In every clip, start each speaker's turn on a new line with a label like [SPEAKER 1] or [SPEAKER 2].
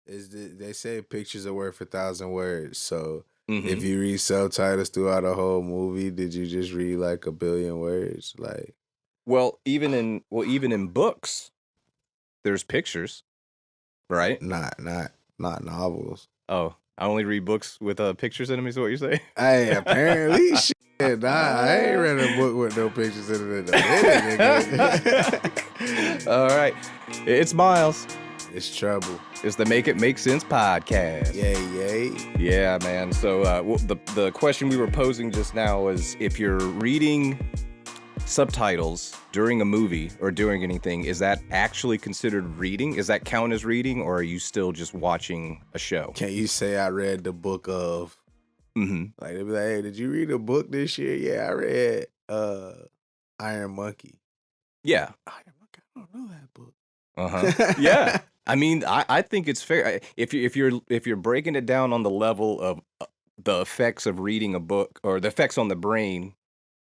[SPEAKER 1] They say pictures are worth 1,000 words. So if
[SPEAKER 2] Mm-hmm.
[SPEAKER 1] you read subtitles throughout a whole movie, did you just read like a billion words? Like,
[SPEAKER 2] Well, even in books, there's pictures, right?
[SPEAKER 1] not novels.
[SPEAKER 2] Oh, I only read books with pictures in them. Is what you say?
[SPEAKER 1] Hey, apparently, shit. Nah, I ain't read a book with no pictures in it in a minute, nigga.
[SPEAKER 2] All right, it's Miles.
[SPEAKER 1] It's trouble.
[SPEAKER 2] It's the Make It Make Sense podcast.
[SPEAKER 1] Yay.
[SPEAKER 2] Yeah, man. So the question we were posing just now was, if you're reading subtitles during a movie or during anything, is that actually considered reading? Is that count as reading, or are you still just watching a show?
[SPEAKER 1] Can you say I read the book of?
[SPEAKER 2] Mm-hmm.
[SPEAKER 1] Like, they be like, hey, did you read a book this year? Yeah, I read Iron Monkey.
[SPEAKER 2] Yeah.
[SPEAKER 1] Iron Monkey, I don't know that book.
[SPEAKER 2] Uh-huh. Yeah. I mean, I think it's fair. If you're breaking it down on the level of the effects of reading a book, or the effects on the brain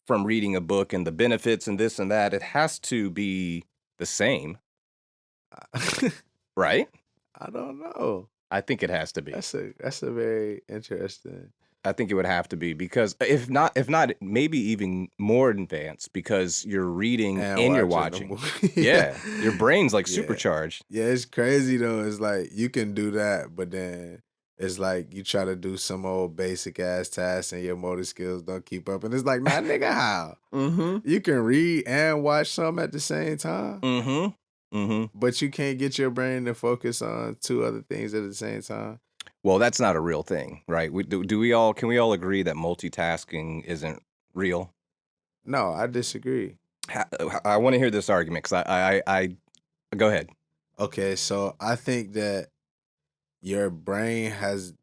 [SPEAKER 2] from reading a book and the benefits and this and that, it has to be the same, right?
[SPEAKER 1] I don't know.
[SPEAKER 2] I think it has to be.
[SPEAKER 1] That's a very interesting.
[SPEAKER 2] I think it would have to be, because if not, maybe even more advanced, because you're reading and you're watching. Yeah, your brain's like supercharged.
[SPEAKER 1] Yeah, it's crazy though. It's like you can do that, but then it's like you try to do some old basic ass task and your motor skills don't keep up. And it's like, nah, nigga, how?
[SPEAKER 2] Mm-hmm.
[SPEAKER 1] You can read and watch some at the same time.
[SPEAKER 2] Mm-hmm. Mm-hmm.
[SPEAKER 1] But you can't get your brain to focus on two other things at the same time.
[SPEAKER 2] Well, that's not a real thing, right? Can we all agree that multitasking isn't real?
[SPEAKER 1] No, I disagree.
[SPEAKER 2] I want to hear this argument, because I go ahead.
[SPEAKER 1] Okay, so I think that your brain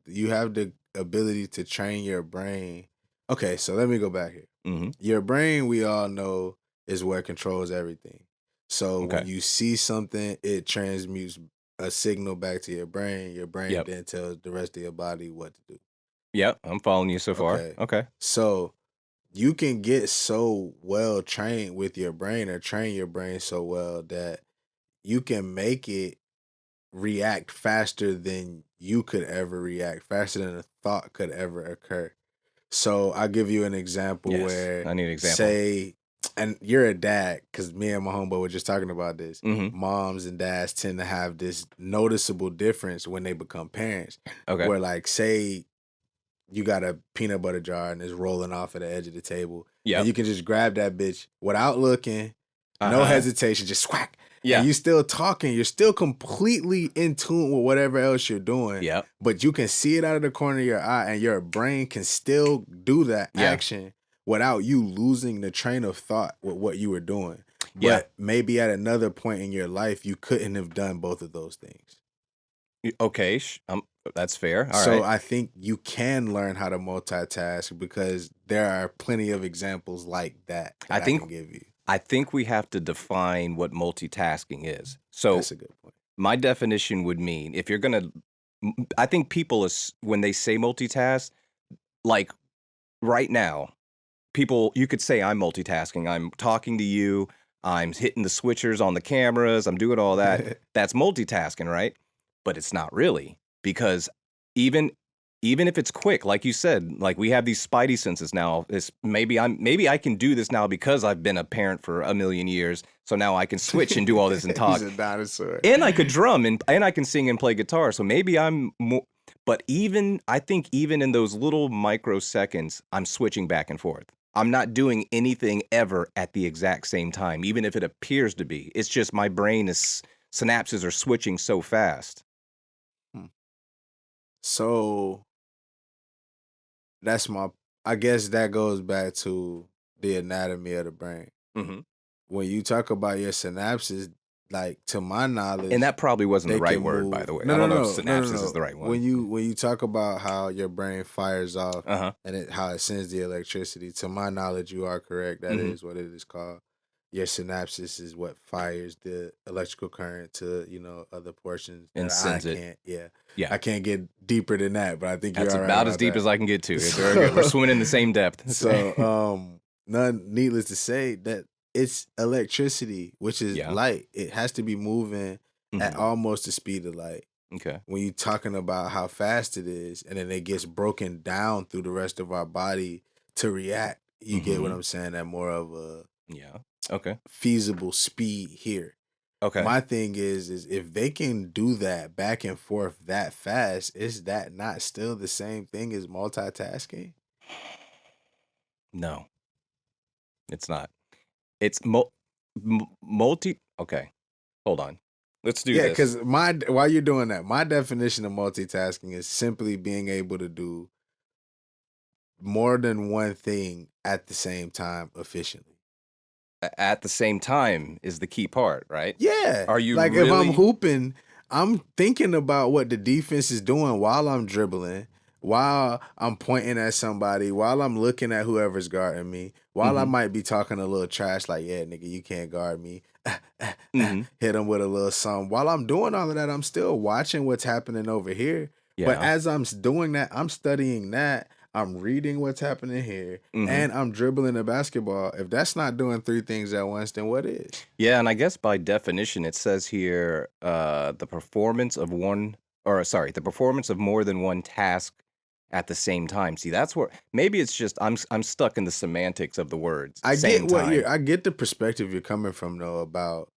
[SPEAKER 1] you have the ability to train your brain. Okay, so let me go back here.
[SPEAKER 2] Mm-hmm.
[SPEAKER 1] Your brain, we all know, is what controls everything. So
[SPEAKER 2] Okay.
[SPEAKER 1] when you see something, it transmutes a signal back to your brain. Your brain then tells the rest of your body what to do.
[SPEAKER 2] Yep, I'm following you so far. Okay.
[SPEAKER 1] So you can get so well trained with your brain, or train your brain so well that you can make it react faster than you could ever react, faster than a thought could ever occur. So I'll give you an example where,
[SPEAKER 2] I need an example.
[SPEAKER 1] say, and you're a dad, because me and my homeboy were just talking about this.
[SPEAKER 2] Mm-hmm.
[SPEAKER 1] Moms and dads tend to have this noticeable difference when they become parents.
[SPEAKER 2] Okay.
[SPEAKER 1] Where, like, say you got a peanut butter jar and it's rolling off at the edge of the table. Yeah. And you can just grab that bitch without looking, no hesitation, just swack. Yeah. And you still talking, you're still completely in tune with whatever else you're doing.
[SPEAKER 2] Yep.
[SPEAKER 1] But you can see it out of the corner of your eye, and your brain can still do that action without you losing the train of thought with what you were doing. But maybe at another point in your life, you couldn't have done both of those things.
[SPEAKER 2] Okay, that's fair. All
[SPEAKER 1] so
[SPEAKER 2] right.
[SPEAKER 1] I think you can learn how to multitask, because there are plenty of examples like that I can give you.
[SPEAKER 2] I think we have to define what multitasking is. So
[SPEAKER 1] that's a good point.
[SPEAKER 2] My definition would mean, if you're going to, I think people, when they say multitask, like right now, you could say I'm multitasking. I'm talking to you. I'm hitting the switchers on the cameras. I'm doing all that. That's multitasking, right? But it's not really, because even if it's quick, like you said, like we have these spidey senses now. Maybe I can do this now because I've been a parent for a million years. So now I can switch and do all this and talk.
[SPEAKER 1] He's a dinosaur.
[SPEAKER 2] And I could drum and I can sing and play guitar. So maybe I'm more. But I think even in those little microseconds, I'm switching back and forth. I'm not doing anything ever at the exact same time, even if it appears to be. It's just my brain synapses are switching so fast.
[SPEAKER 1] So I guess that goes back to the anatomy of the brain.
[SPEAKER 2] Mm-hmm.
[SPEAKER 1] When you talk about your synapses, like, to my knowledge,
[SPEAKER 2] and that probably wasn't the right word, by the way. I don't know if synapses is the right one.
[SPEAKER 1] When you talk about how your brain fires off and how it sends the electricity, to my knowledge, you are correct. That is what it is called. Your synapses is what fires the electrical current to, other portions.
[SPEAKER 2] And sends it.
[SPEAKER 1] I can't get deeper than that, but I think
[SPEAKER 2] that's
[SPEAKER 1] you're
[SPEAKER 2] about as deep as I can get to. It's very good. We're swimming in the same depth.
[SPEAKER 1] So, needless to say, that it's electricity, which is light. It has to be moving at almost the speed of light.
[SPEAKER 2] Okay.
[SPEAKER 1] when you're talking about how fast it is, and then it gets broken down through the rest of our body to react. You get what
[SPEAKER 2] Mhm.
[SPEAKER 1] I'm saying? At more of a
[SPEAKER 2] Yeah. Okay.
[SPEAKER 1] feasible speed here.
[SPEAKER 2] Okay.
[SPEAKER 1] My thing is if they can do that back and forth that fast, is that not still the same thing as multitasking?
[SPEAKER 2] No, it's not. It's multi okay, hold on. Let's do
[SPEAKER 1] Yeah,
[SPEAKER 2] this.
[SPEAKER 1] because my while you're doing that, my definition of multitasking is simply being able to do more than one thing at the same time efficiently.
[SPEAKER 2] At the same time is the key part, right?
[SPEAKER 1] Yeah.
[SPEAKER 2] Are you
[SPEAKER 1] Like if I'm
[SPEAKER 2] really
[SPEAKER 1] hooping, I'm thinking about what the defense is doing while I'm dribbling, while I'm pointing at somebody, while I'm looking at whoever's guarding me, while I
[SPEAKER 2] Mhm.
[SPEAKER 1] might be talking a little trash, like, yeah, nigga, you can't guard me.
[SPEAKER 2] Mhm.
[SPEAKER 1] Hit him with a little something. While I'm doing all of that, I'm still watching what's happening over here. But
[SPEAKER 2] Yeah.
[SPEAKER 1] as I'm doing that, I'm studying that. I'm reading what's happening here,
[SPEAKER 2] Mhm.
[SPEAKER 1] and I'm dribbling the basketball. If that's not doing three things at once, then what is?
[SPEAKER 2] Yeah, and I guess by definition, it says here, the performance of one or sorry, the performance of more than one task at the same time. See, that's where maybe it's just I'm stuck in the semantics of the words, same time.
[SPEAKER 1] I get the perspective you're coming from though about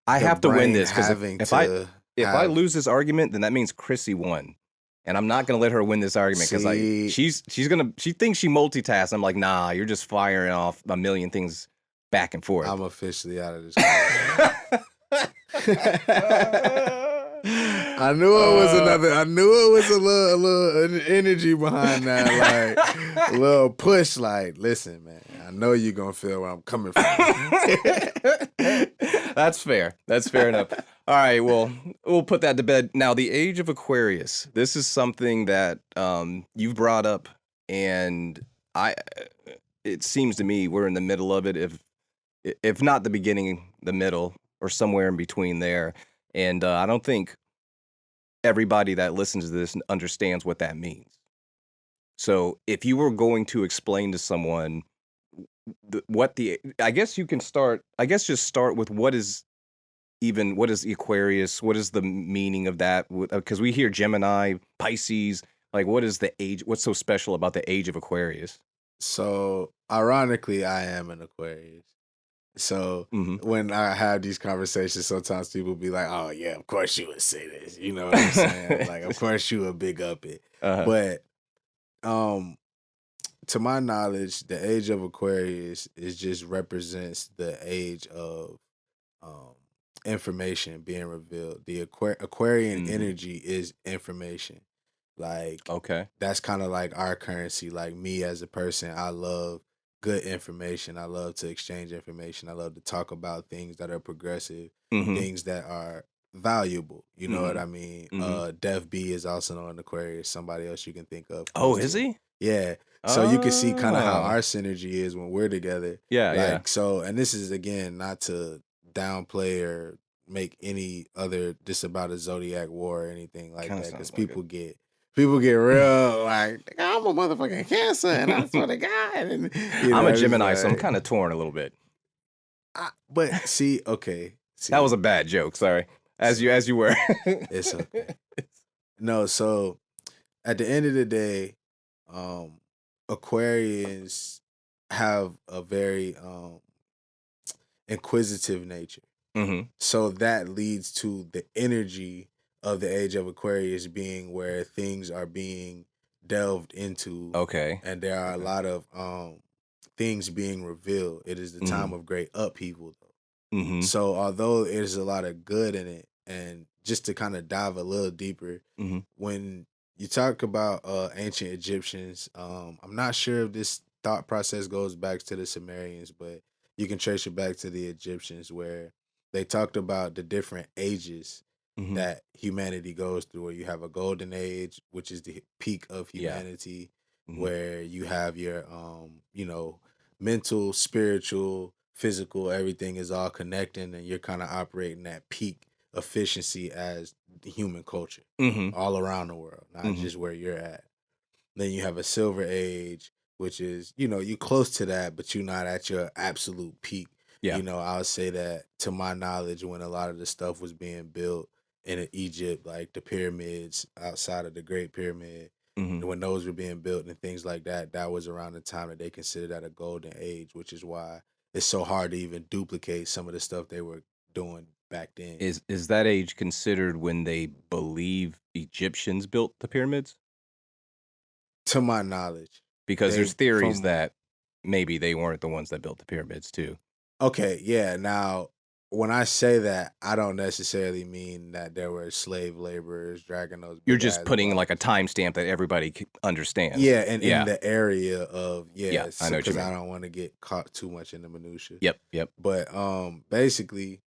[SPEAKER 2] I
[SPEAKER 1] the
[SPEAKER 2] have to win
[SPEAKER 1] brain
[SPEAKER 2] this because
[SPEAKER 1] having
[SPEAKER 2] if I
[SPEAKER 1] to
[SPEAKER 2] if I
[SPEAKER 1] have
[SPEAKER 2] lose this argument, then that means Chrissy won. And I'm not gonna let her win this argument because
[SPEAKER 1] see
[SPEAKER 2] she thinks she multitasks. I'm like, nah, you're just firing off a million things back and forth.
[SPEAKER 1] I'm officially out of this conversation.
[SPEAKER 2] Uh,
[SPEAKER 1] I knew it was a little energy behind that, like a little push. Like, listen, man, I know you're gonna feel where I'm coming from.
[SPEAKER 2] That's fair. That's fair enough. All right. Well, we'll put that to bed. Now, the Age of Aquarius. This is something that you've brought up, and I. It seems to me we're in the middle of it. If not the beginning, the middle, or somewhere in between there. And I don't think everybody that listens to this understands what that means. So, if you were going to explain to someone what the, I guess you can start. I guess just start with what is the Aquarius? What is the meaning of that? Because we hear Gemini, Pisces. Like, what is the age? What's so special about the Age of Aquarius?
[SPEAKER 1] So, ironically, I am an Aquarius. So
[SPEAKER 2] Hmm.
[SPEAKER 1] when I have these conversations, sometimes people be like, "Oh yeah, of course you would say this." You know what I'm saying? Like, of course you would big up it.
[SPEAKER 2] Uh-huh.
[SPEAKER 1] But um, to my knowledge, the age of Aquarius is just represents the age of um information being revealed. The Aquarian
[SPEAKER 2] Hmm.
[SPEAKER 1] energy is information. Like
[SPEAKER 2] Okay.
[SPEAKER 1] that's kind of like our currency. Like me as a person, I love good information. I love to exchange information. I love to talk about things that are progressive,
[SPEAKER 2] Hmm.
[SPEAKER 1] things that are valuable. You know what
[SPEAKER 2] Hmm.
[SPEAKER 1] I mean?
[SPEAKER 2] Hmm.
[SPEAKER 1] Def B is also on Aquarius, somebody else you can think of
[SPEAKER 2] Oh,
[SPEAKER 1] close
[SPEAKER 2] is
[SPEAKER 1] to him.
[SPEAKER 2] he?
[SPEAKER 1] Yeah. So you can see kind of how
[SPEAKER 2] Oh,
[SPEAKER 1] our synergy is when we're together.
[SPEAKER 2] yeah, yeah.
[SPEAKER 1] Like so, and this is again not to downplay or make any other this about a zodiac war or anything like
[SPEAKER 2] Kind of
[SPEAKER 1] that because
[SPEAKER 2] sounds like it.
[SPEAKER 1] people get real like I'm a motherfucking cancer and I swear to God and you
[SPEAKER 2] I'm a
[SPEAKER 1] know it's
[SPEAKER 2] Gemini, so I'm
[SPEAKER 1] like
[SPEAKER 2] kind of torn a little bit.
[SPEAKER 1] but see okay
[SPEAKER 2] That was
[SPEAKER 1] see
[SPEAKER 2] a bad joke. Sorry.
[SPEAKER 1] see
[SPEAKER 2] As you were.
[SPEAKER 1] it's okay no so at the end of the day um Aquarians have a very inquisitive nature.
[SPEAKER 2] Hmm.
[SPEAKER 1] So that leads to the energy of the age of Aquarius being where things are being delved into
[SPEAKER 2] Okay.
[SPEAKER 1] and there are a
[SPEAKER 2] Okay.
[SPEAKER 1] lot of things being revealed. It is the
[SPEAKER 2] Hmm.
[SPEAKER 1] time of great upheaval though.
[SPEAKER 2] Hmm.
[SPEAKER 1] So although there's a lot of good in it and just to kind of dive a little deeper
[SPEAKER 2] Hmm.
[SPEAKER 1] when you talk about ancient Egyptians, I'm not sure if this thought process goes back to the Sumerians, but you can trace it back to the Egyptians where they talked about the different ages
[SPEAKER 2] Hmm.
[SPEAKER 1] that humanity goes through. Where you have a golden age, which is the peak of
[SPEAKER 2] Yeah.
[SPEAKER 1] humanity,
[SPEAKER 2] Hmm.
[SPEAKER 1] where you have your mental, spiritual, physical, everything is all connecting, and you're kind of operating at peak efficiency as the human culture
[SPEAKER 2] Hmm.
[SPEAKER 1] all around the world, not
[SPEAKER 2] Hmm.
[SPEAKER 1] just where you're at. Then you have a silver age, which is, you close to that, but you're not at your absolute peak.
[SPEAKER 2] Yeah.
[SPEAKER 1] I would say that to my knowledge, when a lot of the stuff was being built, in Egypt, like the pyramids outside of the Great Pyramid,
[SPEAKER 2] Mhm.
[SPEAKER 1] when those were being built and things like that, that was around the time that they considered that a golden age, which is why it's so hard to even duplicate some of the stuff they were doing back then.
[SPEAKER 2] Is that age considered when they believe Egyptians built the pyramids?
[SPEAKER 1] To my knowledge,
[SPEAKER 2] Because
[SPEAKER 1] they
[SPEAKER 2] there's theories
[SPEAKER 1] from
[SPEAKER 2] that maybe they weren't the ones that built the pyramids too.
[SPEAKER 1] okay, yeah. Now, when I say that, I don't necessarily mean that there were slave laborers dragging those
[SPEAKER 2] You're
[SPEAKER 1] big
[SPEAKER 2] just
[SPEAKER 1] ass
[SPEAKER 2] putting like a
[SPEAKER 1] blocks.
[SPEAKER 2] timestamp that everybody understands.
[SPEAKER 1] Yeah, and in
[SPEAKER 2] Yeah.
[SPEAKER 1] the area of
[SPEAKER 2] Yeah, I know what you
[SPEAKER 1] because I
[SPEAKER 2] mean.
[SPEAKER 1] don't want to get caught too much in the minutia.
[SPEAKER 2] Yep, yep.
[SPEAKER 1] But basically,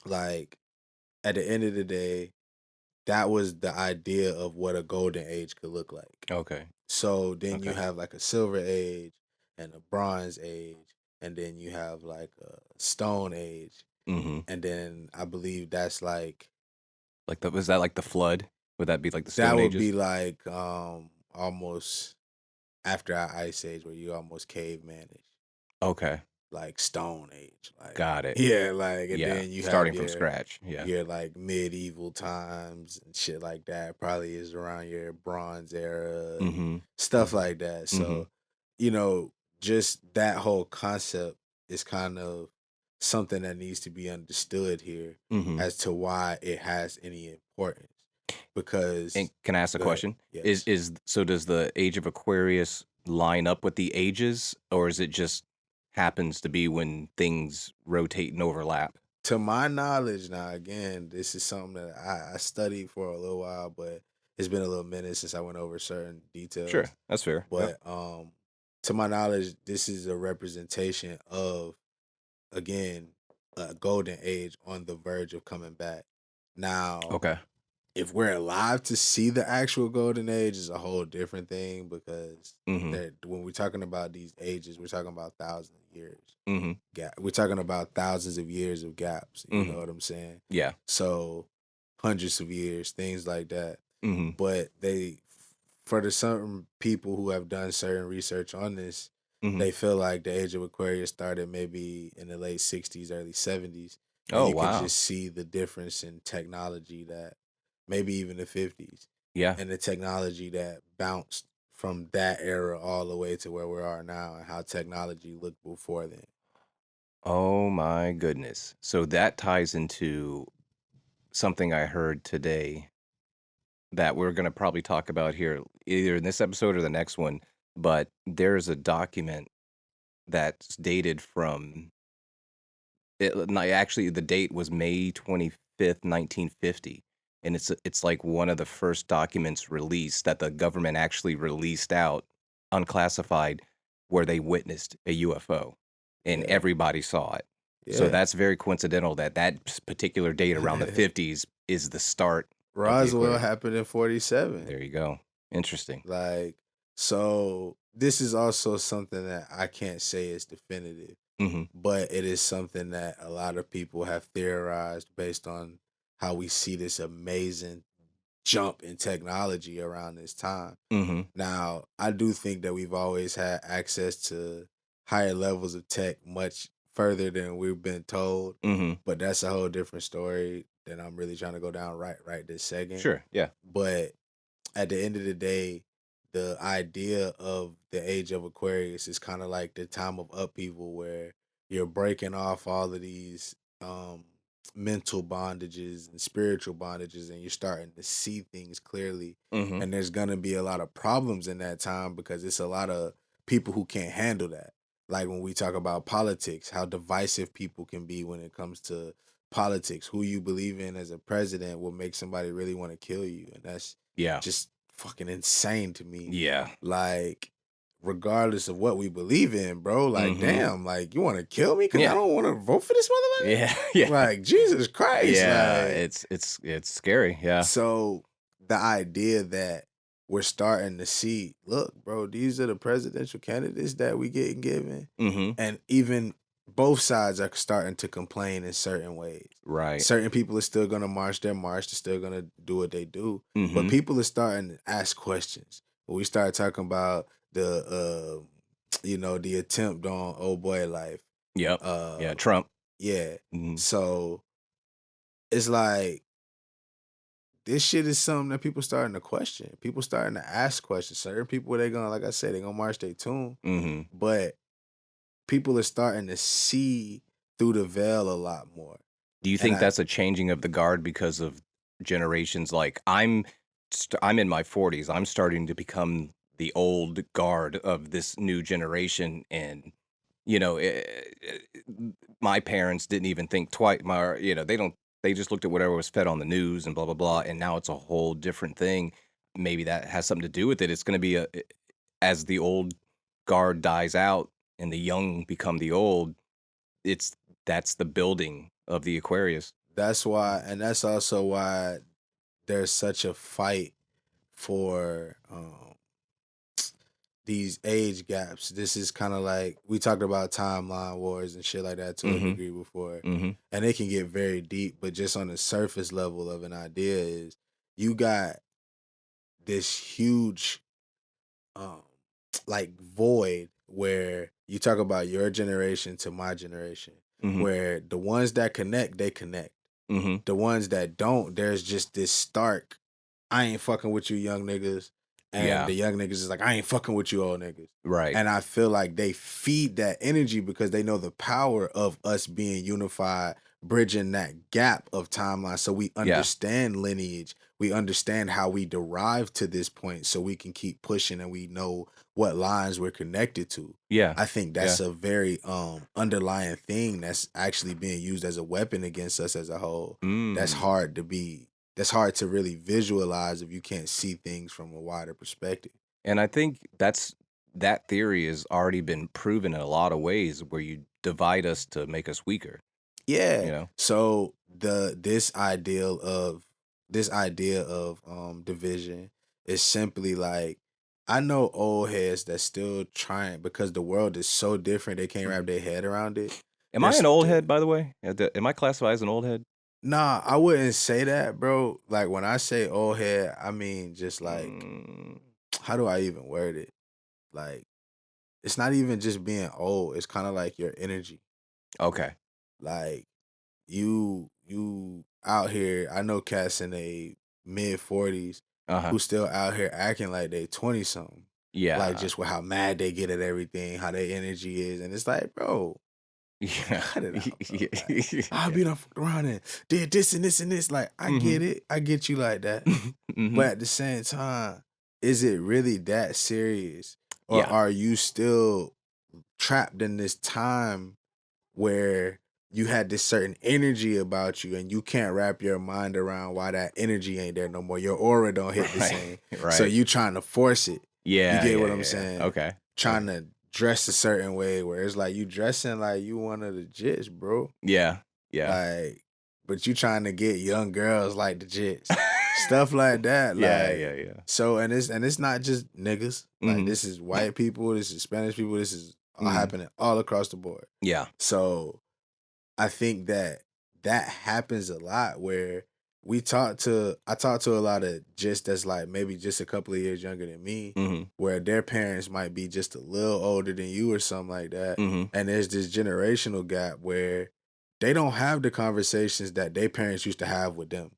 [SPEAKER 1] like at the end of the day, that was the idea of what a golden age could look like.
[SPEAKER 2] Okay.
[SPEAKER 1] So then you
[SPEAKER 2] Okay.
[SPEAKER 1] have like a silver age and a bronze age, and then you have like a stone age,
[SPEAKER 2] Mhm.
[SPEAKER 1] and then I believe that's like
[SPEAKER 2] Like the was that like the flood? Would that be like the
[SPEAKER 1] that
[SPEAKER 2] Stone
[SPEAKER 1] would
[SPEAKER 2] Ages?
[SPEAKER 1] be like almost after our ice age where you almost cavemanish,
[SPEAKER 2] Okay.
[SPEAKER 1] like stone age, like
[SPEAKER 2] Got it.
[SPEAKER 1] yeah, like and
[SPEAKER 2] Yeah.
[SPEAKER 1] then you have
[SPEAKER 2] Starting from scratch. Yeah.
[SPEAKER 1] your like medieval times and shit like that. Probably is around your bronze era and
[SPEAKER 2] Mhm.
[SPEAKER 1] stuff
[SPEAKER 2] Mhm.
[SPEAKER 1] like that.
[SPEAKER 2] Mhm.
[SPEAKER 1] So, you know, just that whole concept is kind of something that needs to be understood here
[SPEAKER 2] Mhm.
[SPEAKER 1] as to why it has any importance. Because
[SPEAKER 2] And can I ask a
[SPEAKER 1] go ahead.
[SPEAKER 2] question?
[SPEAKER 1] Yes.
[SPEAKER 2] Is so does the Age of Aquarius line up with the ages, or is it just happens to be when things rotate and overlap?
[SPEAKER 1] To my knowledge, now again, this is something that I studied for a little while, but it's been a little minute since I went over certain
[SPEAKER 2] Sure,
[SPEAKER 1] details.
[SPEAKER 2] that's fair. Yep.
[SPEAKER 1] But to my knowledge, this is a representation of again a golden age on the verge of coming back. Now,
[SPEAKER 2] Okay.
[SPEAKER 1] if we're alive to see the actual golden age is a whole different thing because
[SPEAKER 2] Mhm.
[SPEAKER 1] when we're talking about these ages, we're talking about thousands of years
[SPEAKER 2] Mhm.
[SPEAKER 1] gap. We're talking about thousands of years of gaps. You know
[SPEAKER 2] Mhm.
[SPEAKER 1] what I'm saying?
[SPEAKER 2] Yeah.
[SPEAKER 1] So hundreds of years, things like that.
[SPEAKER 2] Mhm.
[SPEAKER 1] But for the certain people who have done certain research on this,
[SPEAKER 2] Mhm.
[SPEAKER 1] they feel like the age of Aquarius started maybe in the late '60s, early '70s, and
[SPEAKER 2] Oh,
[SPEAKER 1] you could
[SPEAKER 2] wow.
[SPEAKER 1] just see the difference in technology that maybe even the '50s
[SPEAKER 2] Yeah.
[SPEAKER 1] and the technology that bounced from that era all the way to where we are now and how technology looked before then.
[SPEAKER 2] Oh my goodness. So that ties into something I heard today that we're gonna probably talk about here either in this episode or the next one, but there's a document that's dated from actually the date was May 25th, 1950, and it's like one of the first documents released that the government actually released out unclassified where they witnessed a UFO and
[SPEAKER 1] Yeah.
[SPEAKER 2] everybody saw it. So
[SPEAKER 1] Yeah.
[SPEAKER 2] that's very coincidental that particular date around the 50s is the start of the
[SPEAKER 1] Roswell
[SPEAKER 2] Aquarius.
[SPEAKER 1] happened in '47.
[SPEAKER 2] There you go. Interesting.
[SPEAKER 1] Like, so this is also something that I can't say is definitive,
[SPEAKER 2] Mhm.
[SPEAKER 1] but it is something that a lot of people have theorized based on how we see this amazing jump in technology around this time.
[SPEAKER 2] Mhm.
[SPEAKER 1] Now, I do think that we've always had access to higher levels of tech much further than we've been told,
[SPEAKER 2] Mhm.
[SPEAKER 1] but that's a whole different story that I'm really trying to go down right this second.
[SPEAKER 2] Sure. Yeah.
[SPEAKER 1] But at the end of the day, the idea of the age of Aquarius is kind of like the time of upheaval where you're breaking off all of these mental bondages and spiritual bondages and you're starting to see things clearly.
[SPEAKER 2] Mhm.
[SPEAKER 1] And there's gonna be a lot of problems in that time because it's a lot of people who can't handle that. Like when we talk about politics, how divisive people can be when it comes to politics. Who you believe in as a president will make somebody really want to kill you. And that's
[SPEAKER 2] Yeah.
[SPEAKER 1] just fucking insane to me.
[SPEAKER 2] Yeah.
[SPEAKER 1] Like, regardless of what we believe in, bro, like,
[SPEAKER 2] Mhm.
[SPEAKER 1] damn, like, you want to kill me because I
[SPEAKER 2] Yeah.
[SPEAKER 1] don't want to vote for this motherfucker?
[SPEAKER 2] Yeah. Yeah.
[SPEAKER 1] Like, Jesus Christ.
[SPEAKER 2] Yeah,
[SPEAKER 1] Like,
[SPEAKER 2] it's scary, yeah.
[SPEAKER 1] so the idea that we're starting to see, look, bro, these are the presidential candidates that we getting given.
[SPEAKER 2] Mhm.
[SPEAKER 1] And even both sides are starting to complain in certain ways.
[SPEAKER 2] Right.
[SPEAKER 1] Certain people are still gonna march their march, they're still gonna do what they do. But
[SPEAKER 2] Mhm.
[SPEAKER 1] people are starting to ask questions. When we start talking about the the attempt on old boy life.
[SPEAKER 2] Yep. Yeah,
[SPEAKER 1] Uh
[SPEAKER 2] Trump.
[SPEAKER 1] yeah.
[SPEAKER 2] Mhm.
[SPEAKER 1] So it's like this shit is something that people starting to question. People starting to ask questions. Certain people, they gonna, like I said, they gonna march their tune.
[SPEAKER 2] Mhm.
[SPEAKER 1] But people are starting to see through the veil a lot more.
[SPEAKER 2] Do you
[SPEAKER 1] And
[SPEAKER 2] think
[SPEAKER 1] I
[SPEAKER 2] that's a changing of the guard because of generations? Like I'm in my 40s. I'm starting to become the old guard of this new generation, and you know, my parents didn't even think twice. They don't. They just looked at whatever was fed on the news and blah blah blah. And now it's a whole different thing. Maybe that has something to do with it. It's going to be as the old guard dies out and the young become the old. It's that's the building of the Aquarius.
[SPEAKER 1] that's why, and that's also why there's such a fight for these age gaps. This is kind of like we talked about timeline wars and shit like that to a
[SPEAKER 2] Mm-hmm.
[SPEAKER 1] degree before.
[SPEAKER 2] Mm-hmm.
[SPEAKER 1] And it can get very deep, but just on the surface level of an idea is you got this huge um like void where you talk about your generation to my generation,
[SPEAKER 2] Mm-hmm.
[SPEAKER 1] where the ones that connect, they connect.
[SPEAKER 2] Mm-hmm.
[SPEAKER 1] The ones that don't, there's just this stark, I ain't fucking with you young niggas. And
[SPEAKER 2] Yeah.
[SPEAKER 1] the young niggas is like, I ain't fucking with you old niggas.
[SPEAKER 2] Right.
[SPEAKER 1] And I feel like they feed that energy because they know the power of us being unified, bridging that gap of timeline. So we
[SPEAKER 2] Yeah.
[SPEAKER 1] understand lineage. We understand how we derive to this point so we can keep pushing and we know what lines we're connected to.
[SPEAKER 2] Yeah.
[SPEAKER 1] I think
[SPEAKER 2] Yeah.
[SPEAKER 1] that's a very underlying thing that's actually being used as a weapon against us as a whole. That's
[SPEAKER 2] Mm.
[SPEAKER 1] hard to be that's hard to really visualize if you can't see things from a wider perspective.
[SPEAKER 2] And I think that theory has already been proven in a lot of ways where you divide us to make us weaker,
[SPEAKER 1] Yeah.
[SPEAKER 2] you know?
[SPEAKER 1] So this idea of division is simply like, I know old heads that still trying because the world is so different they can't wrap
[SPEAKER 2] Mhm.
[SPEAKER 1] their head around it.
[SPEAKER 2] Am
[SPEAKER 1] They're
[SPEAKER 2] I an old
[SPEAKER 1] still
[SPEAKER 2] head, by the way? Am I classified as an old head?
[SPEAKER 1] Nah, I wouldn't say that, bro. Like when I say old head, I mean just like,
[SPEAKER 2] Mm.
[SPEAKER 1] how do I even word it? Like, it's not even just being old. It's kind of like your energy.
[SPEAKER 2] Okay.
[SPEAKER 1] Like you out here. I know cats in a mid 40s
[SPEAKER 2] Uh-huh.
[SPEAKER 1] who still out here acting like they 20 something. Like
[SPEAKER 2] Yeah.
[SPEAKER 1] just with how mad they get at everything, how their energy is, and it's like, bro,
[SPEAKER 2] Yeah.
[SPEAKER 1] cut it out, bro. Like, I'll
[SPEAKER 2] Yeah.
[SPEAKER 1] be done fucked around and did this and this and this. Like, I get
[SPEAKER 2] Mhm.
[SPEAKER 1] it. I get you like that. But
[SPEAKER 2] Mhm.
[SPEAKER 1] at the same time, is it really that serious? Or
[SPEAKER 2] Yeah.
[SPEAKER 1] are you still trapped in this time where you had this certain energy about you and you can't wrap your mind around why that energy ain't there no more? Your aura don't hit the
[SPEAKER 2] Right.
[SPEAKER 1] same. So
[SPEAKER 2] Right.
[SPEAKER 1] you trying to force it. You
[SPEAKER 2] Yeah,
[SPEAKER 1] get what
[SPEAKER 2] yeah,
[SPEAKER 1] I'm
[SPEAKER 2] yeah, yeah.
[SPEAKER 1] saying?
[SPEAKER 2] Okay.
[SPEAKER 1] Trying
[SPEAKER 2] Okay.
[SPEAKER 1] to dress a certain way where it's like you dressing like you one of the jits, bro.
[SPEAKER 2] Yeah. Yeah.
[SPEAKER 1] Like, but you trying to get young girls like the jits. Stuff like that.
[SPEAKER 2] Yeah,
[SPEAKER 1] Like,
[SPEAKER 2] yeah, yeah.
[SPEAKER 1] so and it's not just niggas. Like
[SPEAKER 2] Mhm.
[SPEAKER 1] this is white people, this is Spanish people, this is all
[SPEAKER 2] Mhm.
[SPEAKER 1] happening all across the board.
[SPEAKER 2] Yeah.
[SPEAKER 1] So I think that happens a lot where I talk to a lot of just that's like maybe just a couple of years younger than me,
[SPEAKER 2] Mhm.
[SPEAKER 1] where their parents might be just a little older than you or something like that.
[SPEAKER 2] Mhm.
[SPEAKER 1] And there's this generational gap where they don't have the conversations that their parents used to have with them.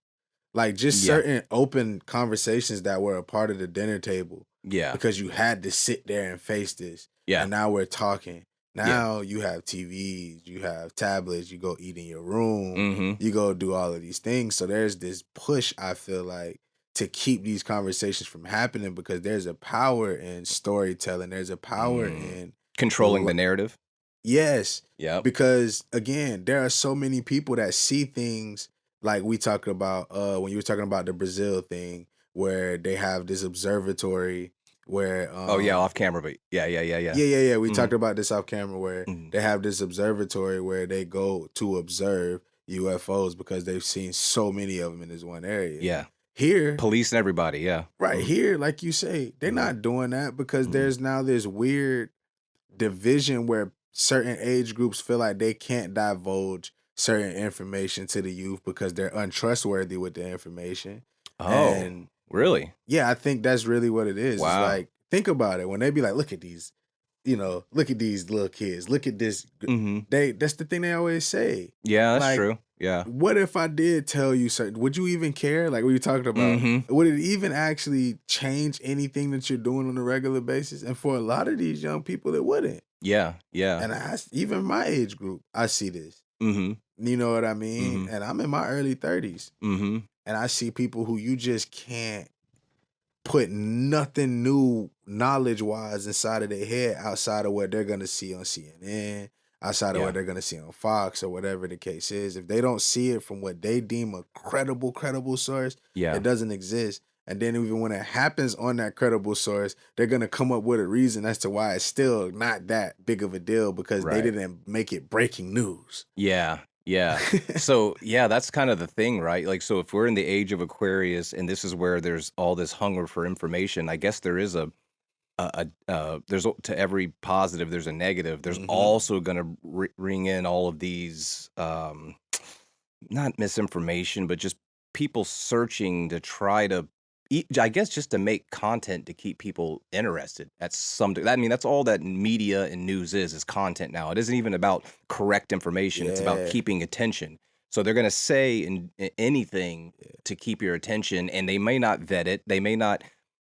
[SPEAKER 1] Like just
[SPEAKER 2] Yeah.
[SPEAKER 1] certain open conversations that were a part of the dinner table
[SPEAKER 2] Yeah.
[SPEAKER 1] because you had to sit there and face this.
[SPEAKER 2] Yeah.
[SPEAKER 1] And now we're talking.
[SPEAKER 2] Yeah.
[SPEAKER 1] Now you have TVs, you have tablets, you go eat in your room,
[SPEAKER 2] Mhm.
[SPEAKER 1] you go do all of these things. So there's this push, I feel like, to keep these conversations from happening because there's a power in storytelling. There's a power
[SPEAKER 2] Mm.
[SPEAKER 1] in
[SPEAKER 2] Controlling the narrative?
[SPEAKER 1] Yes,
[SPEAKER 2] Yep.
[SPEAKER 1] because again, there are so many people that see things like we talked about when you were talking about the Brazil thing, where they have this observatory where
[SPEAKER 2] Oh, yeah, off camera, but yeah, yeah, yeah, yeah.
[SPEAKER 1] yeah, we talked
[SPEAKER 2] Mhm.
[SPEAKER 1] about this off camera where
[SPEAKER 2] Mhm.
[SPEAKER 1] they have this observatory where they go to observe UFOs because they've seen so many of them in this one area.
[SPEAKER 2] Yeah.
[SPEAKER 1] Here,
[SPEAKER 2] Police and everybody, yeah.
[SPEAKER 1] right
[SPEAKER 2] Mhm.
[SPEAKER 1] here, like you say, they're
[SPEAKER 2] Mhm.
[SPEAKER 1] not doing that because
[SPEAKER 2] Mhm.
[SPEAKER 1] there's now this weird division where certain age groups feel like they can't divulge certain information to the youth because they're untrustworthy with the information.
[SPEAKER 2] Oh,
[SPEAKER 1] And
[SPEAKER 2] really?
[SPEAKER 1] yeah, I think that's really what it is. It's
[SPEAKER 2] Wow.
[SPEAKER 1] like, think about it. When they be like, look at these look at these little kids. Look at this.
[SPEAKER 2] Mhm.
[SPEAKER 1] That's the thing they always say.
[SPEAKER 2] Yeah, that's
[SPEAKER 1] Like,
[SPEAKER 2] true. Yeah.
[SPEAKER 1] what if I did tell you certain? Would you even care? Like, what you talking about?
[SPEAKER 2] Mhm.
[SPEAKER 1] Would it even actually change anything that you're doing on a regular basis? And for a lot of these young people, it wouldn't.
[SPEAKER 2] Yeah, yeah.
[SPEAKER 1] And even my age group, I see this.
[SPEAKER 2] Mhm.
[SPEAKER 1] You know what I mean?
[SPEAKER 2] Mhm.
[SPEAKER 1] And I'm in my early 30s,
[SPEAKER 2] Mhm.
[SPEAKER 1] and I see people who you just can't put nothing new knowledge wise inside of their head outside of what they're gonna see on CNN, outside of what
[SPEAKER 2] Yeah.
[SPEAKER 1] they're gonna see on Fox or whatever the case is. If they don't see it from what they deem a credible source,
[SPEAKER 2] Yeah.
[SPEAKER 1] it doesn't exist. And then even when it happens on that credible source, they're gonna come up with a reason as to why it's still not that big of a deal because they
[SPEAKER 2] Right.
[SPEAKER 1] didn't make it breaking news.
[SPEAKER 2] Yeah, yeah. So, yeah, that's kind of the thing, right? Like, so if we're in the age of Aquarius and this is where there's all this hunger for information, I guess there is there's to every positive, there's a negative. There's
[SPEAKER 1] Hmm.
[SPEAKER 2] also going to ring in all of these, not misinformation, but just people searching to try to, I guess, just to make content to keep people interested. At some, I mean, that's all that media and news is content now. It isn't even about correct information. It's about
[SPEAKER 1] Yeah.
[SPEAKER 2] keeping attention. So they're going to say anything
[SPEAKER 1] Yeah.
[SPEAKER 2] to keep your attention, and they may not vet it. They may not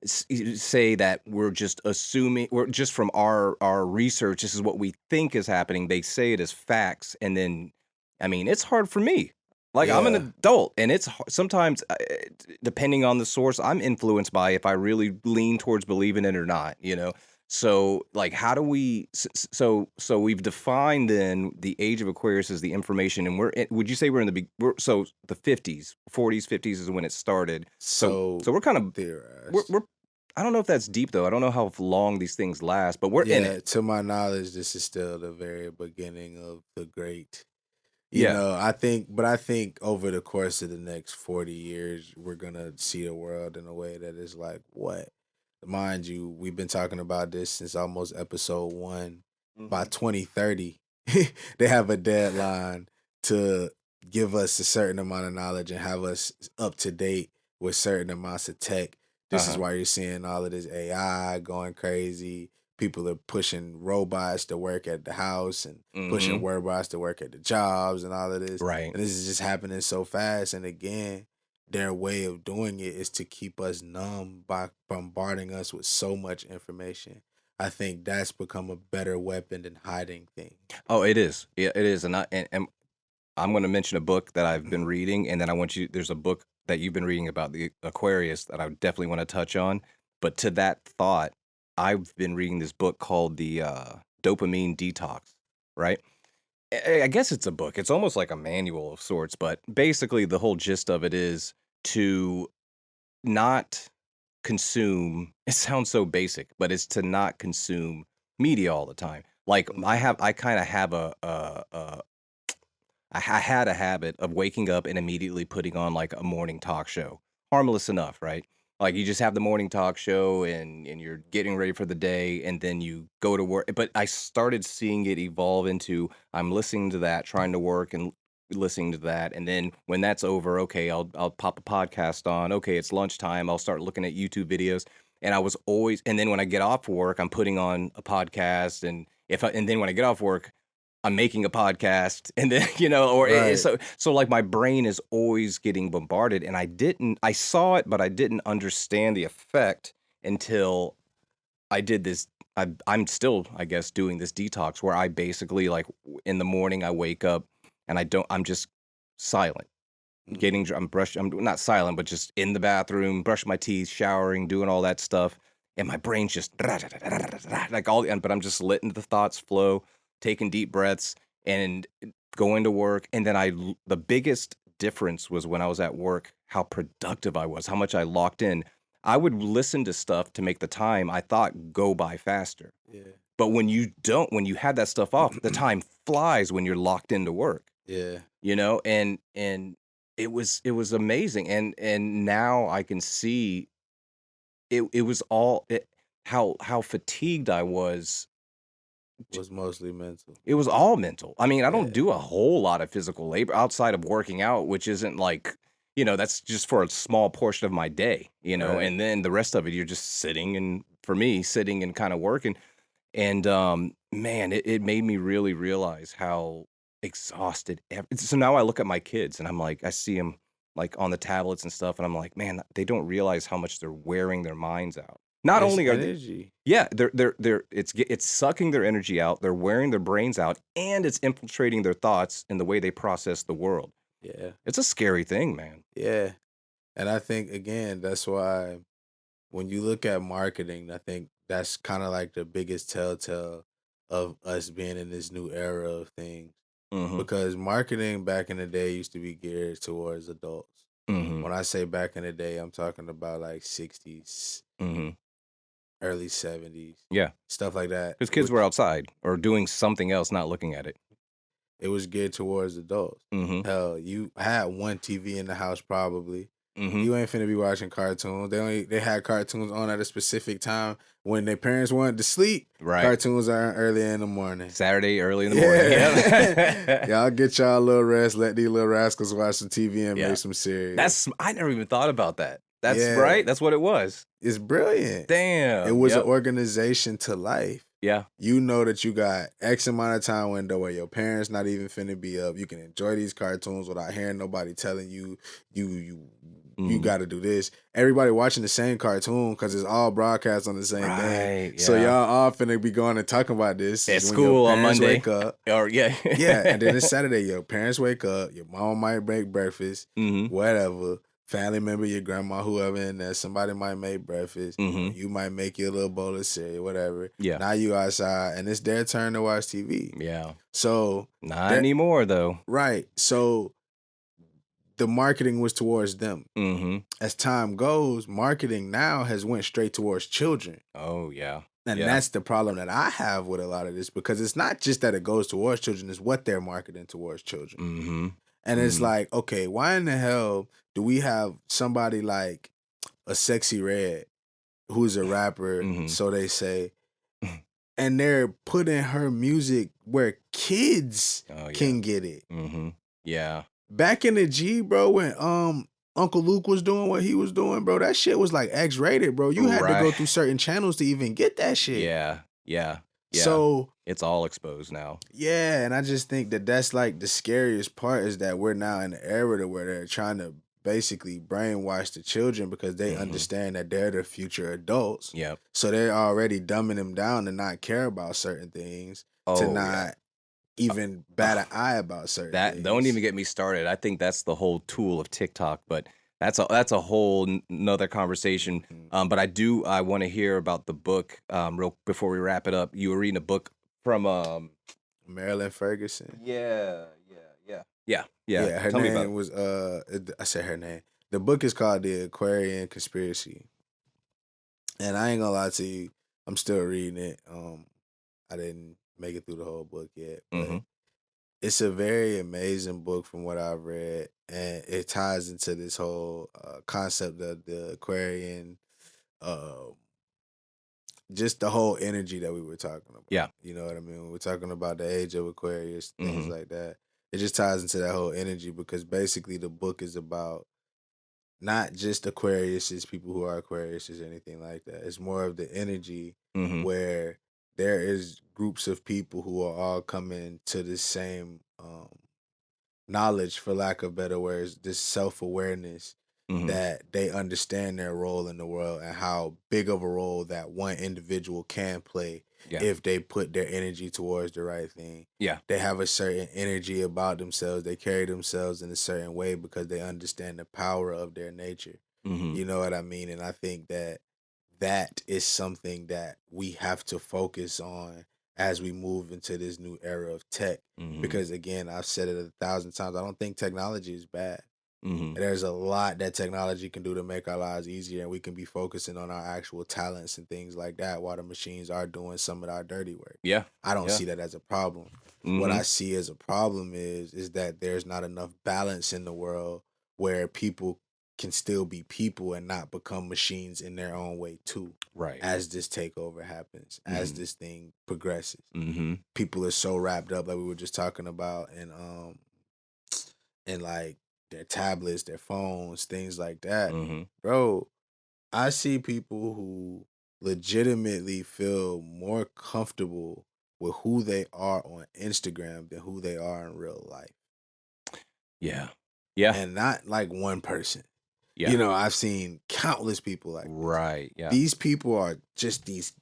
[SPEAKER 2] say that we're just assuming, we're just from our research, this is what we think is happening. They say it as facts, and then, I mean, it's hard for me. Like, I'm an
[SPEAKER 1] Yeah.
[SPEAKER 2] adult, and it's sometimes, depending on the source, I'm influenced by if I really lean towards believing it or not, you know? So, like, how do we so we've defined then the age of Aquarius as the information, and would you say we're in so the 50s, 40s, 50s is when it started. So
[SPEAKER 1] So
[SPEAKER 2] we're kind of
[SPEAKER 1] theorized.
[SPEAKER 2] we're I don't know if that's deep though. I don't know how long these things last, but we're in
[SPEAKER 1] Yeah,
[SPEAKER 2] it.
[SPEAKER 1] to my knowledge, this is still the very beginning of the great.
[SPEAKER 2] Yeah.
[SPEAKER 1] I think over the course of the next 40 years, we're gonna see the world in a way that is like, what? Mind you, we've been talking about this since almost episode one. By
[SPEAKER 2] Mhm.
[SPEAKER 1] 2030, they have a deadline to give us a certain amount of knowledge and have us up to date with certain amounts of tech. This is
[SPEAKER 2] Uh-huh.
[SPEAKER 1] why you're seeing all of this AI going crazy. People are pushing robots to work at the house and pushing
[SPEAKER 2] Mhm.
[SPEAKER 1] robots to work at the jobs and all of this.
[SPEAKER 2] Right.
[SPEAKER 1] And this is just happening so fast. And again, their way of doing it is to keep us numb by bombarding us with so much information. I think that's become a better weapon than hiding things.
[SPEAKER 2] Oh, it is. Yeah, it is. And I'm going to mention a book that I've been reading, and then there's a book that you've been reading about the Aquarius that I definitely want to touch on. But to that thought, I've been reading this book called the Dopamine Detox, right? I guess it's a book. It's almost like a manual of sorts, but basically the whole gist of it is to not consume. It sounds so basic, but it's to not consume media all the time. Like
[SPEAKER 1] Mhm.
[SPEAKER 2] I kind of have I had a habit of waking up and immediately putting on like a morning talk show. Harmless enough, right? Like you just have the morning talk show and you're getting ready for the day and then you go to work. But I started seeing it evolve into I'm listening to that, trying to work and listening to that. And then when that's over, okay, I'll pop a podcast on. Okay, it's lunchtime. I'll start looking at YouTube videos. And I was always and then when I get off work, I'm putting on a podcast and then when I get off work, I'm making a podcast and then, or
[SPEAKER 1] Right.
[SPEAKER 2] so like my brain is always getting bombarded and I saw it, but I didn't understand the effect until I did this. I'm still, I guess, doing this detox where I basically like in the morning I wake up and I'm just silent.
[SPEAKER 1] Mhm.
[SPEAKER 2] I'm not silent, but just in the bathroom, brushing my teeth, showering, doing all that stuff. And my brain's just like but I'm just letting the thoughts flow, taking deep breaths and going to work. And then the biggest difference was when I was at work, how productive I was, how much I locked in. I would listen to stuff to make the time I thought go by faster.
[SPEAKER 1] Yeah.
[SPEAKER 2] But when you have that stuff off, the time flies when you're locked into work,
[SPEAKER 1] Yeah.
[SPEAKER 2] and it was amazing and now I can see it was all how fatigued I was.
[SPEAKER 1] Was mostly mental.
[SPEAKER 2] It was all mental. I mean, I don't
[SPEAKER 1] Yeah.
[SPEAKER 2] do a whole lot of physical labor outside of working out, which isn't like, that's just for a small portion of my day,
[SPEAKER 1] Right.
[SPEAKER 2] and then the rest of it you're just sitting and for me sitting and kind of working. And man, it made me really realize how exhausted so now I look at my kids and I'm like, I see them like on the tablets and stuff, and I'm like, man, they don't realize how much they're wearing their minds out. Not
[SPEAKER 1] It's
[SPEAKER 2] only are they,
[SPEAKER 1] energy.
[SPEAKER 2] yeah, they're it's sucking their energy out, they're wearing their brains out, and it's infiltrating their thoughts and the way they process the world.
[SPEAKER 1] Yeah.
[SPEAKER 2] It's a scary thing, man.
[SPEAKER 1] Yeah. And I think again, that's why when you look at marketing, I think that's kind of like the biggest telltale of us being in this new era of things.
[SPEAKER 2] Mhm.
[SPEAKER 1] Because marketing back in the day used to be geared towards adults.
[SPEAKER 2] Mhm.
[SPEAKER 1] When I say back in the day, I'm talking about like 60s,
[SPEAKER 2] Mhm.
[SPEAKER 1] early 70s,
[SPEAKER 2] Yeah,
[SPEAKER 1] stuff like that,
[SPEAKER 2] because kids were
[SPEAKER 1] which
[SPEAKER 2] outside or doing something else, not looking at it.
[SPEAKER 1] it was geared towards adults.
[SPEAKER 2] Mhm.
[SPEAKER 1] Hell, you had one TV in the house probably.
[SPEAKER 2] Mhm.
[SPEAKER 1] You ain't finna be watching cartoons. They had cartoons on at a specific time when their parents wanted to sleep.
[SPEAKER 2] Right.
[SPEAKER 1] Cartoons are early in the morning.
[SPEAKER 2] Saturday early in the morning.
[SPEAKER 1] Yeah.
[SPEAKER 2] Yep.
[SPEAKER 1] Y'all get y'all a little rest. Let these little rascals watch some TV and
[SPEAKER 2] Yeah.
[SPEAKER 1] make some cereal.
[SPEAKER 2] That's I never even thought about that. That's
[SPEAKER 1] Yeah.
[SPEAKER 2] right. That's what it was.
[SPEAKER 1] It's brilliant. It
[SPEAKER 2] Damn.
[SPEAKER 1] was an
[SPEAKER 2] Yep.
[SPEAKER 1] organization to life.
[SPEAKER 2] Yeah.
[SPEAKER 1] You know that you got X amount of time window where your parents not even finna be up. You can enjoy these cartoons without hearing nobody telling you you
[SPEAKER 2] Mhm.
[SPEAKER 1] got to do this. Everybody watching the same cartoon because it's all broadcast on the same thing.
[SPEAKER 2] Right.
[SPEAKER 1] So
[SPEAKER 2] Yeah.
[SPEAKER 1] y'all all finna be going and talking about this
[SPEAKER 2] At
[SPEAKER 1] is when your
[SPEAKER 2] school on
[SPEAKER 1] parents
[SPEAKER 2] Monday.
[SPEAKER 1] wake up.
[SPEAKER 2] Or yeah.
[SPEAKER 1] Yeah, and then it's Saturday. Your parents wake up. Your mom might make breakfast,
[SPEAKER 2] Mhm.
[SPEAKER 1] whatever. Family member, your grandma, whoever in there, somebody might make breakfast.
[SPEAKER 2] Mhm.
[SPEAKER 1] You might make your little bowl of cereal, whatever.
[SPEAKER 2] Yeah.
[SPEAKER 1] Now you outside, and it's their turn to watch TV.
[SPEAKER 2] Yeah.
[SPEAKER 1] So
[SPEAKER 2] Not
[SPEAKER 1] that
[SPEAKER 2] anymore though.
[SPEAKER 1] right. So the marketing was towards them.
[SPEAKER 2] Mhm.
[SPEAKER 1] As time goes, marketing now has went straight towards children.
[SPEAKER 2] Oh yeah.
[SPEAKER 1] And
[SPEAKER 2] Yeah.
[SPEAKER 1] that's the problem that I have with a lot of this because it's not just that it goes towards children, it's what they're marketing towards children.
[SPEAKER 2] Mhm.
[SPEAKER 1] And it's
[SPEAKER 2] Mhm.
[SPEAKER 1] like, okay, why in the hell do we have somebody like a Sexy Red who's a rapper,
[SPEAKER 2] Mhm.
[SPEAKER 1] so they say, and they're putting her music where kids
[SPEAKER 2] Oh yeah.
[SPEAKER 1] can get it.
[SPEAKER 2] Mhm. Yeah.
[SPEAKER 1] Back in the G, bro, when Uncle Luke was doing what he was doing, bro, that shit was like X-rated, bro. You had to
[SPEAKER 2] Right.
[SPEAKER 1] go through certain channels to even get that shit.
[SPEAKER 2] Yeah. Yeah. Yeah.
[SPEAKER 1] So
[SPEAKER 2] It's all exposed now.
[SPEAKER 1] yeah, and I just think that that's like the scariest part is that we're now in the era to where they're trying to basically brainwash the children because they
[SPEAKER 2] Mhm.
[SPEAKER 1] understand that they're the future adults.
[SPEAKER 2] Yep.
[SPEAKER 1] So they're already dumbing them down to not care about certain things, to
[SPEAKER 2] Oh yeah.
[SPEAKER 1] not even bat an
[SPEAKER 2] Ugh,
[SPEAKER 1] eye about certain
[SPEAKER 2] that don't even
[SPEAKER 1] things.
[SPEAKER 2] get me started. I think that's the whole tool of TikTok, but that's a whole another conversation.
[SPEAKER 1] Mhm.
[SPEAKER 2] But I want to hear about the book real before we wrap it up. You were reading a book from
[SPEAKER 1] Marilyn Ferguson.
[SPEAKER 2] yeah.
[SPEAKER 1] Yeah, her
[SPEAKER 2] Tell me about
[SPEAKER 1] name
[SPEAKER 2] it.
[SPEAKER 1] was I said her name. The book is called The Aquarian Conspiracy. And I ain't gonna lie to you, I'm still reading it. I didn't make it through the whole book yet, but
[SPEAKER 2] Mhm.
[SPEAKER 1] it's a very amazing book from what I've read, and it ties into this whole concept of the Aquarian, uh, just the whole energy that we were talking about.
[SPEAKER 2] Yeah.
[SPEAKER 1] You know what I mean? When we're talking about the age of Aquarius, things
[SPEAKER 2] Mhm.
[SPEAKER 1] like that. It just ties into that whole energy because basically the book is about not just Aquariuses, people who are Aquariuses, or anything like that. It's more of the energy
[SPEAKER 2] Mhm.
[SPEAKER 1] where there is groups of people who are all coming to the same knowledge, for lack of better words, this self awareness
[SPEAKER 2] Mhm.
[SPEAKER 1] that they understand their role in the world and how big of a role that one individual can play
[SPEAKER 2] Yeah.
[SPEAKER 1] if they put their energy towards the right thing.
[SPEAKER 2] Yeah.
[SPEAKER 1] They have a certain energy about themselves. They carry themselves in a certain way because they understand the power of their nature.
[SPEAKER 2] Mhm.
[SPEAKER 1] You know what I mean? And I think that that is something that we have to focus on as we move into this new era of tech.
[SPEAKER 2] Mhm.
[SPEAKER 1] Because again, I've said it 1,000 times. I don't think technology is bad.
[SPEAKER 2] Mhm.
[SPEAKER 1] There's a lot that technology can do to make our lives easier, and we can be focusing on our actual talents and things like that while the machines are doing some of our dirty work.
[SPEAKER 2] Yeah.
[SPEAKER 1] I don't
[SPEAKER 2] Yeah.
[SPEAKER 1] see that as a problem. What I
[SPEAKER 2] Mhm.
[SPEAKER 1] see as a problem is that there's not enough balance in the world where people can still be people and not become machines in their own way too.
[SPEAKER 2] Right.
[SPEAKER 1] As this takeover happens, as
[SPEAKER 2] Mhm.
[SPEAKER 1] this thing progresses,
[SPEAKER 2] Mhm.
[SPEAKER 1] people are so wrapped up, like we were just talking about, and like their tablets, their phones, things like that.
[SPEAKER 2] Mhm.
[SPEAKER 1] Bro, I see people who legitimately feel more comfortable with who they are on Instagram than who they are in real life.
[SPEAKER 2] Yeah. Yeah.
[SPEAKER 1] And not like one person.
[SPEAKER 2] Yeah.
[SPEAKER 1] I've seen countless people like this.
[SPEAKER 2] Right. Yeah.
[SPEAKER 1] These people are just these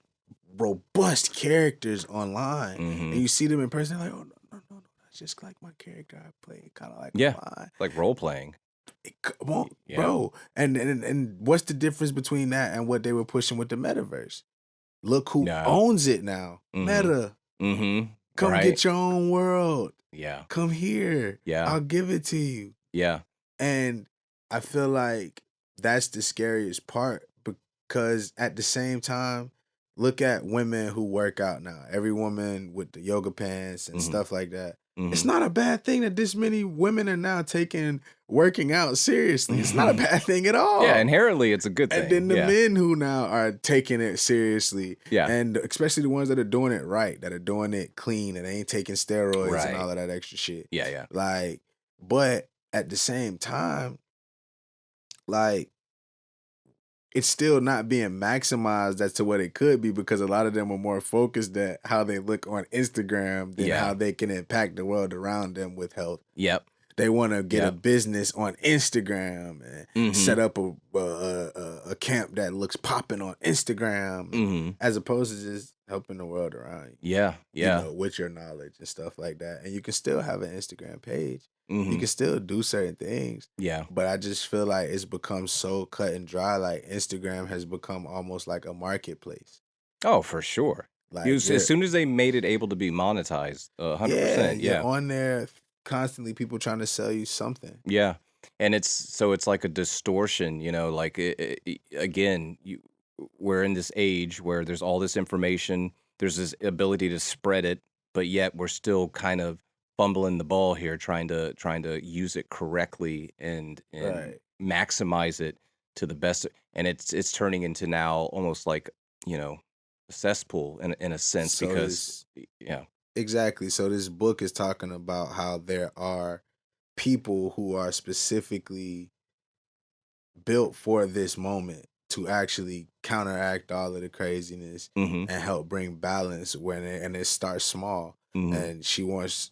[SPEAKER 1] robust characters online, and
[SPEAKER 2] Mhm.
[SPEAKER 1] you see them in person, they're like, oh, no, no, no, no, that's just like my character I play, kind of like
[SPEAKER 2] Yeah.
[SPEAKER 1] online.
[SPEAKER 2] Like role playing.
[SPEAKER 1] Come on,
[SPEAKER 2] Yeah.
[SPEAKER 1] bro. And what's the difference between that and what they were pushing with the metaverse? Look who
[SPEAKER 2] No.
[SPEAKER 1] owns it now.
[SPEAKER 2] Mhm.
[SPEAKER 1] Meta.
[SPEAKER 2] Mhm.
[SPEAKER 1] Come
[SPEAKER 2] Right.
[SPEAKER 1] get your own world.
[SPEAKER 2] Yeah.
[SPEAKER 1] Come here.
[SPEAKER 2] Yeah.
[SPEAKER 1] I'll give it to you.
[SPEAKER 2] Yeah.
[SPEAKER 1] And I feel like that's the scariest part, because at the same time, look at women who work out now. Every woman with the yoga pants and
[SPEAKER 2] Mhm.
[SPEAKER 1] stuff like that. It's
[SPEAKER 2] Mhm.
[SPEAKER 1] not a bad thing that this many women are now taking working out seriously. It's not a
[SPEAKER 2] Mhm.
[SPEAKER 1] bad thing at
[SPEAKER 2] Yeah,
[SPEAKER 1] all.
[SPEAKER 2] inherently it's a good
[SPEAKER 1] And
[SPEAKER 2] thing.
[SPEAKER 1] then the
[SPEAKER 2] Yeah.
[SPEAKER 1] men who now are taking it seriously,
[SPEAKER 2] Yeah.
[SPEAKER 1] and especially the ones that are doing it right, that are doing it clean, and they ain't taking steroids and
[SPEAKER 2] Right.
[SPEAKER 1] all of that extra shit.
[SPEAKER 2] Yeah, yeah.
[SPEAKER 1] Like, but at the same time, like, it's still not being maximized as to what it could be, because a lot of them are more focused at how they look on Instagram than how
[SPEAKER 2] Yeah.
[SPEAKER 1] they can impact the world around them with health.
[SPEAKER 2] Yep.
[SPEAKER 1] They want to get a
[SPEAKER 2] Yep.
[SPEAKER 1] business on Instagram and set
[SPEAKER 2] Mhm.
[SPEAKER 1] up a camp that looks popping on Instagram,
[SPEAKER 2] Mhm.
[SPEAKER 1] as opposed to just helping the world around
[SPEAKER 2] Yeah. Yeah.
[SPEAKER 1] with your knowledge and stuff like that. And you can still have an Instagram page. You
[SPEAKER 2] Mhm.
[SPEAKER 1] can still do certain things.
[SPEAKER 2] Yeah.
[SPEAKER 1] But I just feel like it's become so cut and dry. Like, Instagram has become almost like a marketplace.
[SPEAKER 2] Oh, for sure. You
[SPEAKER 1] Like,
[SPEAKER 2] as soon as they made it able to be monetized,
[SPEAKER 1] yeah,
[SPEAKER 2] 100%.
[SPEAKER 1] you're
[SPEAKER 2] Yeah.
[SPEAKER 1] on there constantly, people trying to sell you something.
[SPEAKER 2] Yeah. And it's like a distortion, like again, we're in this age where there's all this information, there's this ability to spread it, but yet we're still kind of fumbling the ball here trying to use it correctly and
[SPEAKER 1] Right.
[SPEAKER 2] maximize it to the best, and it's turning into now almost like, you know, a cesspool in a sense
[SPEAKER 1] So
[SPEAKER 2] because
[SPEAKER 1] this
[SPEAKER 2] yeah.
[SPEAKER 1] Exactly. So this book is talking about how there are people who are specifically built for this moment to actually counteract all of the craziness
[SPEAKER 2] Mhm.
[SPEAKER 1] and help bring balance and it starts small.
[SPEAKER 2] Mhm.
[SPEAKER 1] And she wants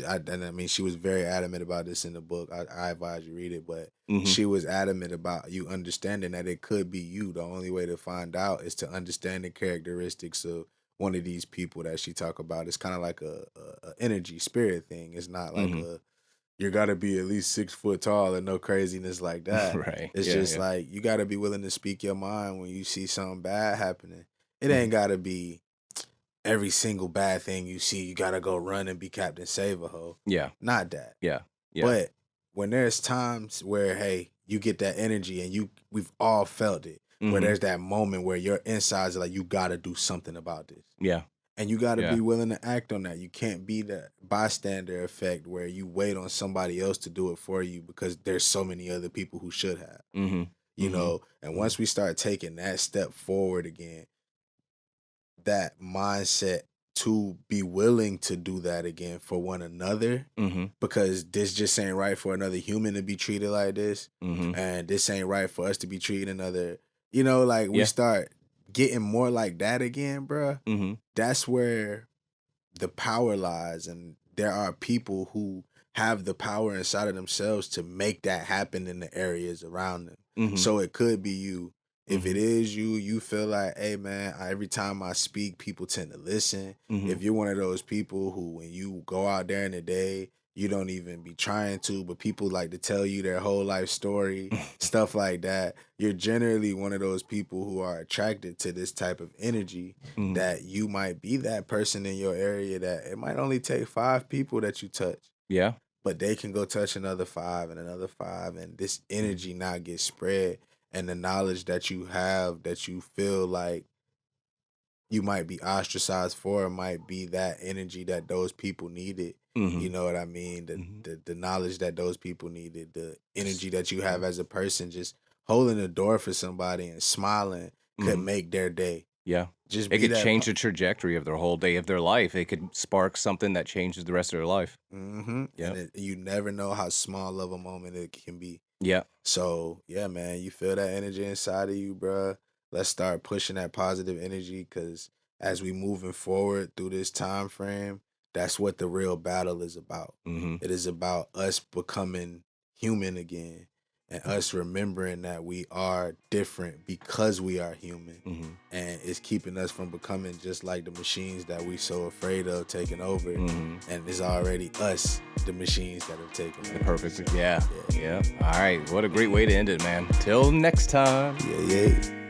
[SPEAKER 1] and I mean, she was very adamant about this in the book. I advise you read it, but
[SPEAKER 2] Mhm.
[SPEAKER 1] she was adamant about you understanding that it could be you. The only way to find out is to understand the characteristics of one of these people that she talk about. It's kind of like a energy spirit thing. It's not like
[SPEAKER 2] Mhm.
[SPEAKER 1] you got to be at least 6 foot tall and no craziness like that.
[SPEAKER 2] Right.
[SPEAKER 1] It's
[SPEAKER 2] Yeah,
[SPEAKER 1] just
[SPEAKER 2] yeah.
[SPEAKER 1] like you got to be willing to speak your mind when you see something bad happening. It
[SPEAKER 2] Mhm.
[SPEAKER 1] ain't got to be every single bad thing you see, you gotta go run and be Captain Save a Ho.
[SPEAKER 2] Yeah.
[SPEAKER 1] Not that.
[SPEAKER 2] Yeah. Yeah.
[SPEAKER 1] But when there's times where, hey, you get that energy, and we've all felt it, where
[SPEAKER 2] Mhm.
[SPEAKER 1] there's that moment where your insides are like, you gotta do something about this.
[SPEAKER 2] Yeah.
[SPEAKER 1] And you gotta
[SPEAKER 2] Yeah.
[SPEAKER 1] be willing to act on that. You can't be the bystander effect where you wait on somebody else to do it for you because there's so many other people who should have.
[SPEAKER 2] Mhm. Mhm.
[SPEAKER 1] And
[SPEAKER 2] Mhm.
[SPEAKER 1] once we start taking that step forward again, that mindset to be willing to do that again for one another,
[SPEAKER 2] Mhm.
[SPEAKER 1] because this just ain't right for another human to be treated like this,
[SPEAKER 2] Mhm.
[SPEAKER 1] and this ain't right for us to be treating another, like, we
[SPEAKER 2] Yeah.
[SPEAKER 1] start getting more like that again, bruh.
[SPEAKER 2] Mhm.
[SPEAKER 1] That's where the power lies, and there are people who have the power inside of themselves to make that happen in the areas around them.
[SPEAKER 2] Mhm.
[SPEAKER 1] So it could be you. If it
[SPEAKER 2] Mhm.
[SPEAKER 1] is you, you feel like, hey man, every time I speak, people tend to listen.
[SPEAKER 2] Mhm.
[SPEAKER 1] If you're one of those people who, when you go out there in the day, you don't even be trying to, but people like to tell you their whole life story, stuff like that. You're generally one of those people who are attracted to this type of energy,
[SPEAKER 2] Mhm.
[SPEAKER 1] that you might be that person in your area that it might only take 5 people that you touch,
[SPEAKER 2] Yeah.
[SPEAKER 1] but they can go touch another 5 and another 5, and this
[SPEAKER 2] Mhm.
[SPEAKER 1] energy not get spread, and the knowledge that you have that you feel like you might be ostracized for might be that energy that those people needed. You
[SPEAKER 2] Mhm.
[SPEAKER 1] know what I mean? The
[SPEAKER 2] Mhm.
[SPEAKER 1] the, the knowledge that those people needed, the
[SPEAKER 2] Just
[SPEAKER 1] energy that you
[SPEAKER 2] yeah.
[SPEAKER 1] have as a person, just holding the door for somebody and smiling could
[SPEAKER 2] Mhm.
[SPEAKER 1] make their day.
[SPEAKER 2] Yeah.
[SPEAKER 1] Just
[SPEAKER 2] It
[SPEAKER 1] be
[SPEAKER 2] could
[SPEAKER 1] that.
[SPEAKER 2] change the trajectory of their whole day of their life. It could spark something that changes the rest of their life.
[SPEAKER 1] And
[SPEAKER 2] Yep.
[SPEAKER 1] you never know how small of a moment it can be.
[SPEAKER 2] Yeah.
[SPEAKER 1] So yeah, man, you feel that energy inside of you, bruh. let's start pushing that positive energy, because as we moving forward through this time frame, that's what the real battle is about.
[SPEAKER 2] Mhm.
[SPEAKER 1] It is about us becoming human again, and us remembering that we are different because we are human,
[SPEAKER 2] Mhm.
[SPEAKER 1] and it's keeping us from becoming just like the machines that we so afraid of taking over.
[SPEAKER 2] Mhm.
[SPEAKER 1] And it's already us, the machines that have taken
[SPEAKER 2] The
[SPEAKER 1] over.
[SPEAKER 2] perfect.
[SPEAKER 1] So,
[SPEAKER 2] Yeah. Yeah. All right. What a great way to end it, man. Till next time.
[SPEAKER 1] yeah.